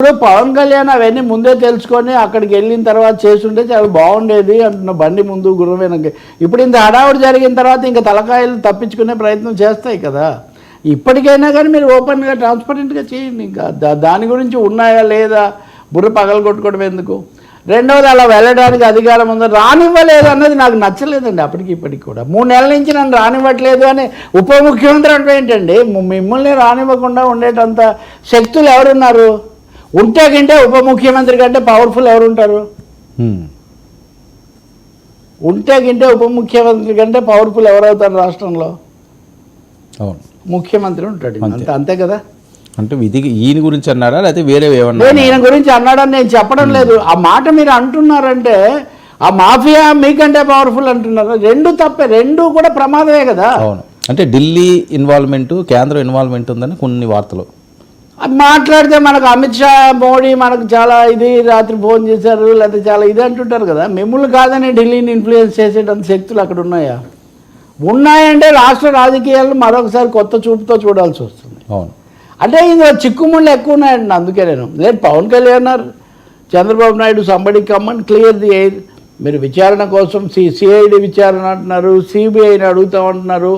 ఇప్పుడు పవన్ కళ్యాణ్ అవన్నీ ముందే తెలుసుకొని అక్కడికి వెళ్ళిన తర్వాత చేస్తుంటే చాలా బాగుండేది అంటున్న, బండి ముందు గుర్రం వెనక. ఇప్పుడు ఇంత హడావుడి జరిగిన తర్వాత ఇంకా తలకాయలు తప్పించుకునే ప్రయత్నం చేస్తాయి కదా. ఇప్పటికైనా కానీ మీరు ఓపెన్గా ట్రాన్స్పరెంట్గా చేయండి. ఇంకా దాని గురించి ఉన్నాయా లేదా బుర్ర పగలు కొట్టుకోవడం ఎందుకు. రెండవది, అలా వెళ్ళడానికి అధికారం ఉందో రానివ్వలేదు అన్నది నాకు నచ్చలేదండి. అప్పటికి ఇప్పటికి కూడా 3 నెలల నుంచి నన్ను రానివ్వట్లేదు అని ఉప ముఖ్యమంత్రి అంటే ఏంటండి? మిమ్మల్ని రానివ్వకుండా ఉండేటంత శక్తులు ఎవరున్నారు? ఉంటే కంటే ఉప ముఖ్యమంత్రి కంటే పవర్ఫుల్ ఎవరు ఉంటారు? ఉంటే కంటే ఉప ముఖ్యమంత్రి కంటే పవర్ఫుల్ ఎవరవుతారు రాష్ట్రంలో? ముఖ్యమంత్రి ఉంటాడు. అంతే కదా. అంటే విధికి ఈయన గురించి అన్నారా లేకపోతే వేరే ఏమన్నా? నేను ఈయన గురించి అన్నాడని నేను చెప్పడం లేదు. ఆ మాట మీరు అంటున్నారంటే ఆ మాఫియా మీకంటే పవర్ఫుల్ అంటున్నారు. రెండు తప్పే, రెండు కూడా ప్రమాదమే కదా. అవును. అంటే ఢిల్లీ ఇన్వాల్వ్మెంట్, కేంద్ర ఇన్వాల్వ్మెంట్ ఉందని కొన్ని వార్తలు మాట్లాడితే మనకు అమిత్ షా, మోడీ మనకు చాలా ఇది రాత్రి ఫోన్ చేశారు లేకపోతే చాలా ఇది అంటుంటారు కదా. మిమ్మల్ని కాదని ఢిల్లీని ఇన్ఫ్లుయెన్స్ చేసేటంత శక్తులు అక్కడ ఉన్నాయా? ఉన్నాయంటే రాష్ట్ర రాజకీయాలను మరొకసారి కొత్త చూపుతో చూడాల్సి వస్తుంది. అవును. అంటే ఇందులో చిక్కుముళ్ళు ఎక్కువ ఉన్నాయండి. అందుకే నేను లేదు, పవన్ కళ్యాణ్ చంద్రబాబు నాయుడు సంబడి కమ్మని క్లియర్ ది ఎయిర్. మీరు విచారణ కోసం సిఐడి విచారణ అంటున్నారు, సిబిఐని అడుగుతామంటున్నారు.